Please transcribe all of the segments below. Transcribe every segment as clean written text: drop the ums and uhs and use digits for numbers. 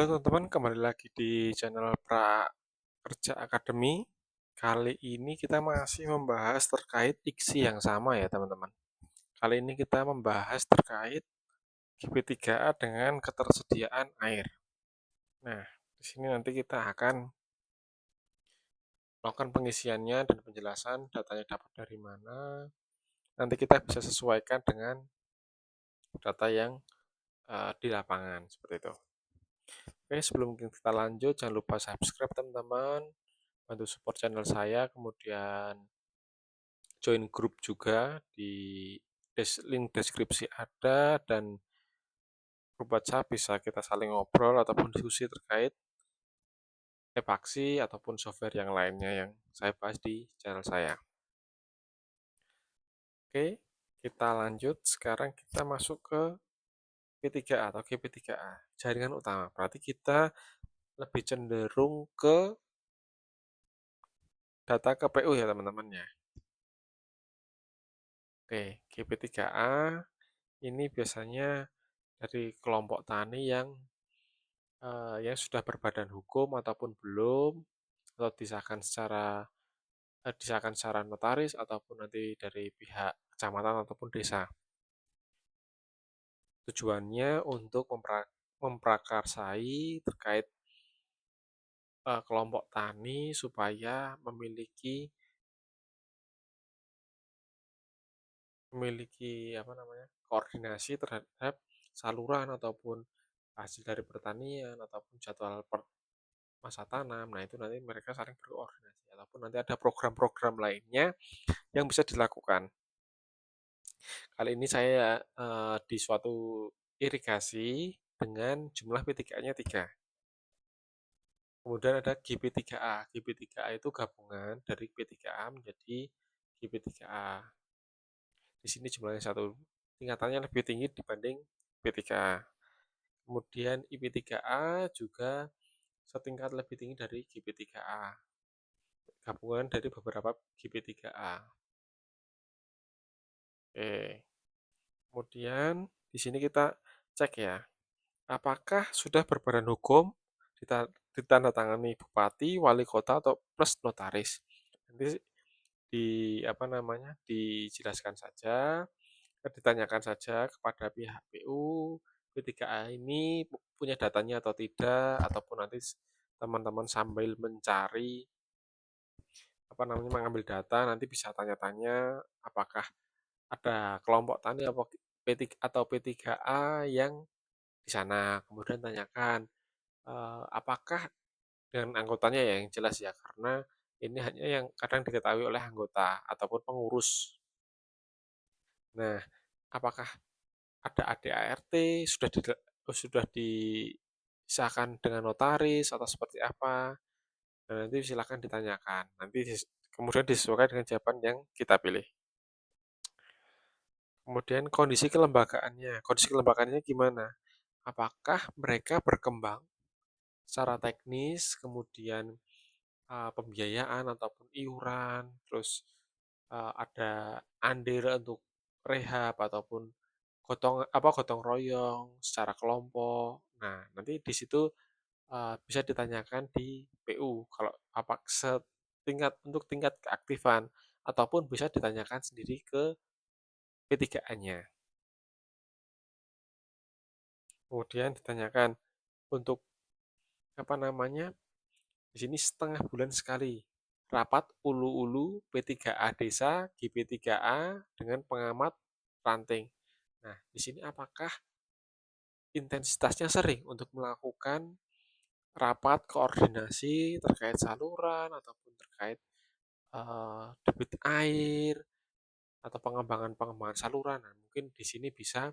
Halo teman-teman, kembali lagi di channel Prakerja Academy. Kali ini kita masih membahas terkait diksi yang sama ya teman-teman. Kali ini kita membahas terkait GP3A dengan ketersediaan air. Nah, di sini nanti kita akan melakukan pengisiannya dan penjelasan datanya dapat dari mana. Nanti kita bisa sesuaikan dengan data yang di lapangan, seperti itu. Oke, sebelum kita lanjut, jangan lupa subscribe teman-teman, bantu support channel saya, kemudian join grup juga di link deskripsi ada, dan grup WhatsApp bisa kita saling ngobrol ataupun diskusi terkait epaksi ataupun software yang lainnya yang saya bahas di channel saya. Oke, kita lanjut. Sekarang kita masuk ke P3A atau GP3A, jaringan utama. Berarti kita lebih cenderung ke data KPU ya teman-teman ya. Oke, GP3A ini biasanya dari kelompok tani yang sudah berbadan hukum ataupun belum, atau disahkan secara notaris ataupun nanti dari pihak kecamatan ataupun desa. Tujuannya untuk memprakarsai terkait kelompok tani supaya memiliki koordinasi terhadap saluran ataupun hasil dari pertanian ataupun jadwal masa tanam. Nah, itu nanti mereka saling berkoordinasi ataupun nanti ada program-program lainnya yang bisa dilakukan. Kali ini saya di suatu irigasi dengan jumlah P3A-nya 3. Kemudian ada GP3A. GP3A itu gabungan dari P3A menjadi GP3A. Di sini jumlahnya 1, tingkatannya lebih tinggi dibanding P3A. Kemudian IP3A juga setingkat lebih tinggi dari GP3A. Gabungan dari beberapa GP3A. Oke. Kemudian di sini kita cek ya, apakah sudah berbadan hukum ditandatangani bupati, wali kota atau plus notaris. Nanti dijelaskan saja, ditanyakan saja kepada pihak PU P3A ini punya datanya atau tidak, ataupun nanti teman-teman sambil mencari mengambil data nanti bisa tanya-tanya apakah ada kelompok tani atau P3A yang di sana. Kemudian tanyakan apakah dengan anggotanya ya, yang jelas ya, karena ini hanya yang kadang diketahui oleh anggota ataupun pengurus. Nah, apakah ada ADART, sudah disahkan dengan notaris atau seperti apa? Dan nanti silakan ditanyakan. Nanti kemudian disesuaikan dengan jawaban yang kita pilih. Kemudian kondisi kelembagaannya. Kondisi kelembagaannya gimana? Apakah mereka berkembang secara teknis, kemudian pembiayaan ataupun iuran, terus ada andil untuk rehab ataupun gotong royong secara kelompok. Nah, nanti di situ bisa ditanyakan di PU kalau untuk tingkat keaktifan, ataupun bisa ditanyakan sendiri ke P3A-nya. Kemudian ditanyakan untuk di sini setengah bulan sekali rapat ulu-ulu P3A desa GP3A dengan pengamat ranting. Nah, di sini apakah intensitasnya sering untuk melakukan rapat koordinasi terkait saluran ataupun terkait debit air atau pengembangan saluran. Nah, mungkin di sini bisa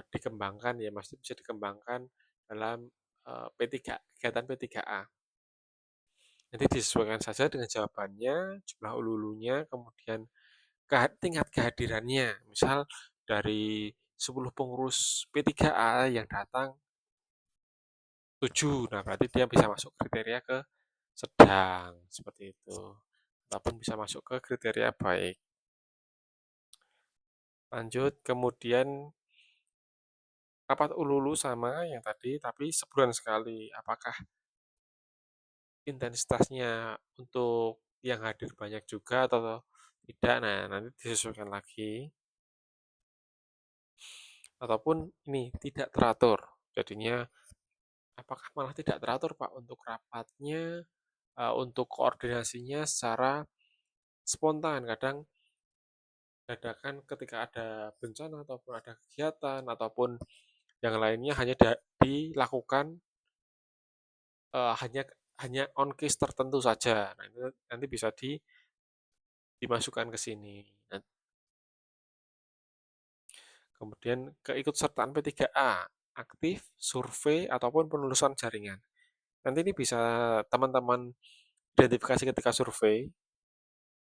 dikembangkan ya, maksudnya bisa dikembangkan dalam kegiatan P3A. Nanti disesuaikan saja dengan jawabannya, jumlah ulu-ulunya, kemudian tingkat kehadirannya. Misal dari 10 pengurus P3A yang datang 7, nah berarti dia bisa masuk kriteria ke sedang, seperti itu. Ataupun bisa masuk ke kriteria baik. Lanjut, kemudian rapat ulu-ulu sama yang tadi, tapi sebulan sekali. Apakah intensitasnya untuk yang hadir banyak juga atau tidak? Nah, nanti disesuaikan lagi. Ataupun ini tidak teratur. Jadinya apakah malah tidak teratur, Pak, untuk rapatnya, untuk koordinasinya secara spontan. Kadang dadakan ketika ada bencana ataupun ada kegiatan ataupun yang lainnya hanya dilakukan hanya hanya on case tertentu saja. Nah, itu nanti bisa dimasukkan ke sini. Nah, kemudian keikutsertaan P3A, aktif, survei, ataupun penelusuran jaringan. Nanti ini bisa teman-teman identifikasi ketika survei.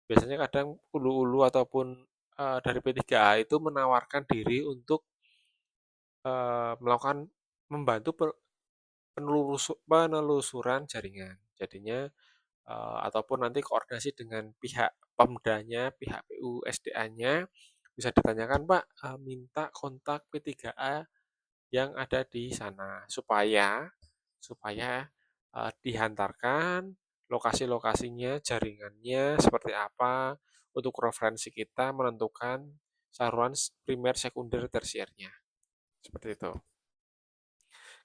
Biasanya kadang ulu-ulu ataupun dari P3A itu menawarkan diri untuk melakukan membantu penelusuran jaringan. Jadinya ataupun nanti koordinasi dengan pihak Pemdanya, pihak PUSDA-nya bisa ditanyakan, Pak, minta kontak P3A yang ada di sana supaya supaya dihantarkan lokasi-lokasinya, jaringannya seperti apa untuk referensi kita menentukan saluran primer, sekunder, tersiernya. Seperti itu.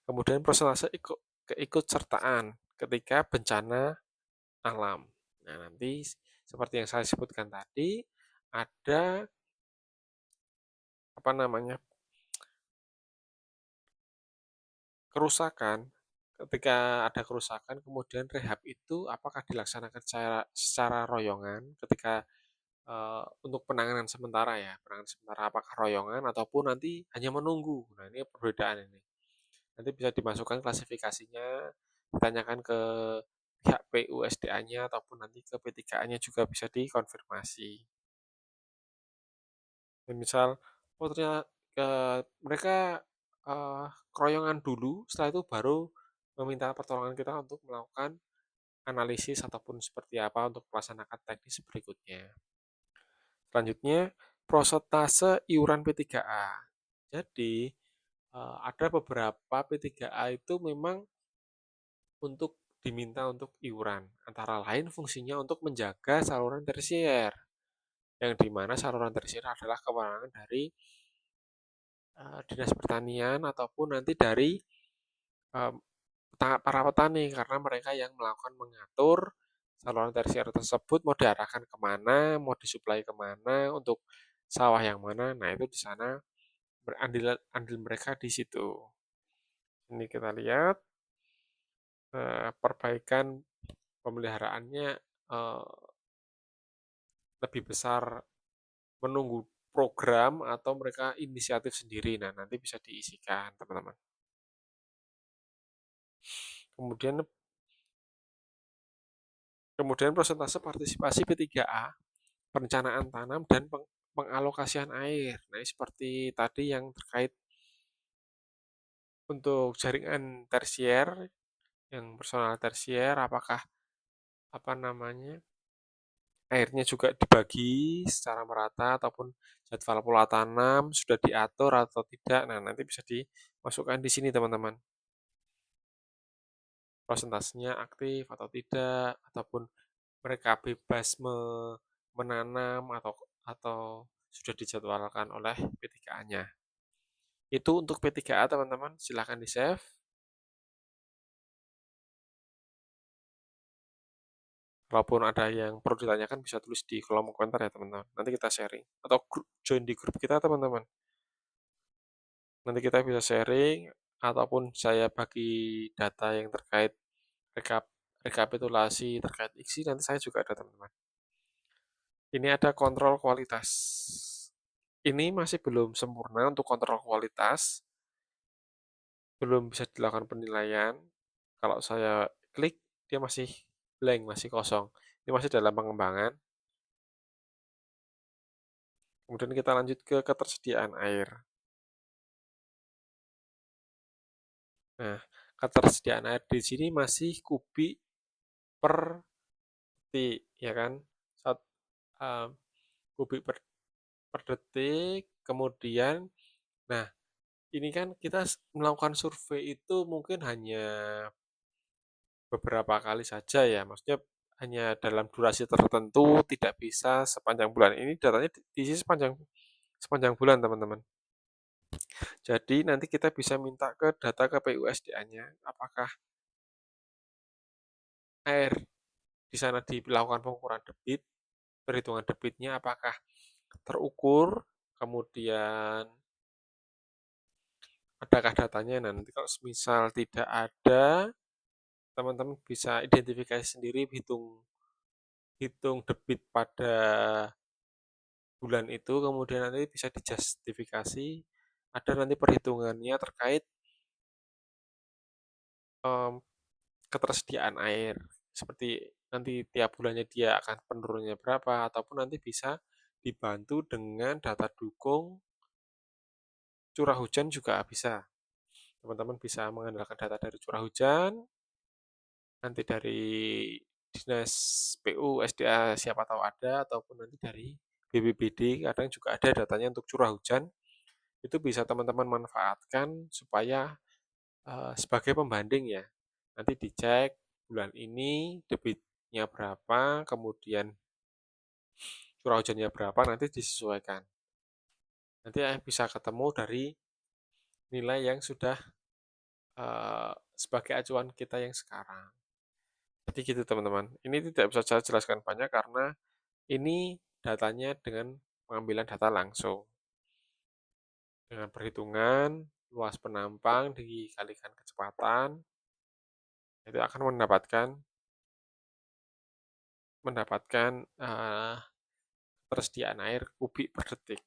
Kemudian prosentase keikutsertaan ketika bencana alam. Nah, nanti seperti yang saya sebutkan tadi, ada apa namanya kerusakan. Ketika ada kerusakan, kemudian rehab itu apakah dilaksanakan secara royongan ketika untuk penanganan sementara ya, penanganan sementara apakah royongan ataupun nanti hanya menunggu. Nah, ini perbedaan ini. Nanti bisa dimasukkan klasifikasinya, ditanyakan ke pihak PUSDA-nya ataupun nanti ke P3A-nya juga bisa dikonfirmasi. Dan misal, oh ternyata mereka keroyongan dulu, setelah itu baru meminta pertolongan kita untuk melakukan analisis ataupun seperti apa untuk melaksanakan teknis berikutnya. Selanjutnya, prosentase iuran P3A. Jadi, ada beberapa P3A itu memang untuk diminta untuk iuran. Antara lain fungsinya untuk menjaga saluran tersier, yang dimana saluran tersier adalah kewenangan dari Dinas Pertanian ataupun nanti dari eh, para petani, karena mereka yang melakukan mengatur saluran tersier tersebut mau diarahkan kemana, mau disuplai kemana, untuk sawah yang mana. Nah, itu di sana andil mereka di situ. Ini kita lihat perbaikan pemeliharaannya eh, lebih besar menunggu program atau mereka inisiatif sendiri. Nah, nanti bisa diisikan, teman-teman. Kemudian kemudian persentase partisipasi P3A, perencanaan tanam dan pengalokasian air. Nah, ini seperti tadi yang terkait untuk jaringan tersier, yang personal tersier, apakah apa namanya airnya juga dibagi secara merata ataupun jadwal pola tanam sudah diatur atau tidak. Nah, nanti bisa dimasukkan di sini, teman-teman. Prosentasenya aktif atau tidak, ataupun mereka bebas menanam atau sudah dijadwalkan oleh P3A-nya. Itu untuk P3A, teman-teman. Silahkan di-save. Kalaupun ada yang perlu ditanyakan, bisa tulis di kolom komentar ya, teman-teman. Nanti kita sharing. Atau join di grup kita, teman-teman. Nanti kita bisa sharing, ataupun saya bagi data yang terkait rekap rekapitulasi terkait IKSI, nanti saya juga ada, teman-teman. Ini ada kontrol kualitas. Ini masih belum sempurna untuk kontrol kualitas, belum bisa dilakukan penilaian. Kalau saya klik, dia masih blank, masih kosong. Ini masih dalam pengembangan. Kemudian kita lanjut ke ketersediaan air. Nah, ketersediaan air di sini masih kubik per detik, ya kan? Uh, kubik per detik, kemudian, nah, ini kan kita melakukan survei itu mungkin hanya beberapa kali saja ya, maksudnya hanya dalam durasi tertentu, tidak bisa sepanjang bulan. Ini datanya diisi sepanjang sepanjang bulan, teman-teman. Jadi nanti kita bisa minta ke data ke PUSDA-nya, apakah air di sana dilakukan pengukuran debit, perhitungan debitnya apakah terukur, kemudian adakah datanya. Nah, nanti kalau misal tidak ada, teman-teman bisa identifikasi sendiri, hitung hitung debit pada bulan itu, kemudian nanti bisa dijustifikasi, ada nanti perhitungannya terkait em, ketersediaan air, seperti nanti tiap bulannya dia akan penurunannya berapa, ataupun nanti bisa dibantu dengan data dukung curah hujan juga bisa. Teman-teman bisa mengandalkan data dari curah hujan, nanti dari dinas PU, SDA siapa tahu ada, ataupun nanti dari BPBD kadang juga ada datanya untuk curah hujan. Itu bisa teman-teman manfaatkan supaya sebagai pembanding ya. Nanti dicek bulan ini debitnya berapa, kemudian curah hujannya berapa, nanti disesuaikan. Nanti bisa ketemu dari nilai yang sudah sebagai acuan kita yang sekarang. Jadi gitu teman-teman. Ini tidak bisa saya jelaskan banyak karena ini datanya dengan pengambilan data langsung. Dengan perhitungan luas penampang dikalikan kecepatan, itu akan mendapatkan persediaan air kubik per detik.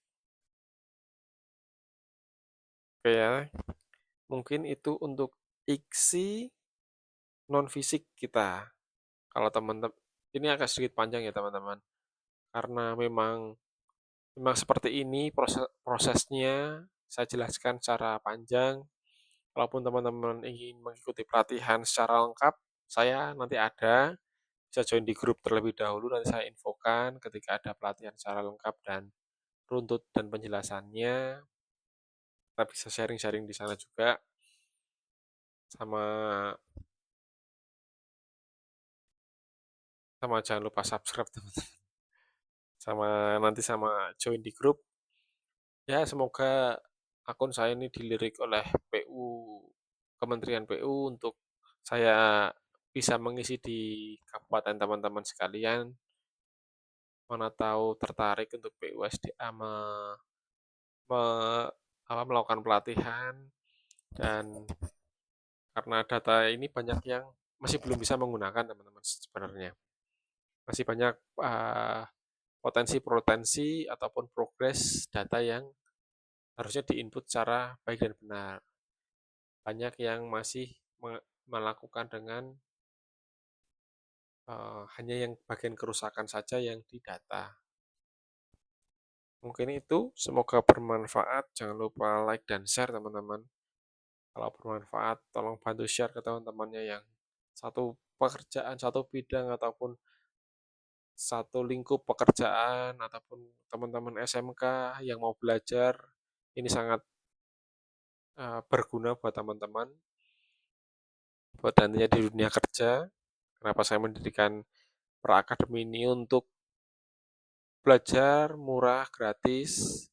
Oke ya, mungkin itu untuk iksi non fisik kita. Kalau teman-teman ini agak sedikit panjang ya teman-teman, karena memang seperti ini prosesnya saya jelaskan secara panjang. Kalaupun teman-teman ingin mengikuti pelatihan secara lengkap, saya nanti ada bisa join di grup terlebih dahulu, nanti saya infokan ketika ada pelatihan secara lengkap dan runtut dan penjelasannya. Kita bisa sharing-sharing di sana juga, sama sama jangan lupa subscribe teman-teman, sama nanti sama join di grup. Ya semoga akun saya ini dilirik oleh PU, Kementerian PU, untuk saya bisa mengisi di kabupaten teman-teman sekalian. Mana tahu tertarik untuk PUSDA melakukan pelatihan, dan karena data ini banyak yang masih belum bisa menggunakan teman-teman sebenarnya. Masih banyak potensi-potensi ataupun progres data yang harusnya diinput secara baik dan benar. Banyak yang masih melakukan dengan hanya yang bagian kerusakan saja yang didata. Mungkin itu, semoga bermanfaat. Jangan lupa like dan share teman-teman. Kalau bermanfaat, tolong bantu share ke teman-temannya yang satu pekerjaan, satu bidang, ataupun satu lingkup pekerjaan, ataupun teman-teman SMK yang mau belajar. Ini sangat berguna buat teman-teman, buat nantinya di dunia kerja. Kenapa saya mendirikan Prakademi ini? Untuk belajar murah, gratis.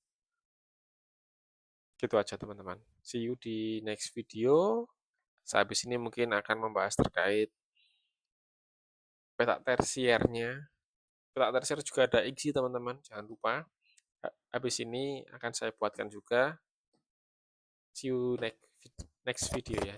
Gitu aja teman-teman. See you di next video. Sehabis ini mungkin akan membahas terkait petak tersiernya. Petak tersier juga ada IGSI teman-teman, jangan lupa. Habis ini akan saya buatkan juga. See you next video ya.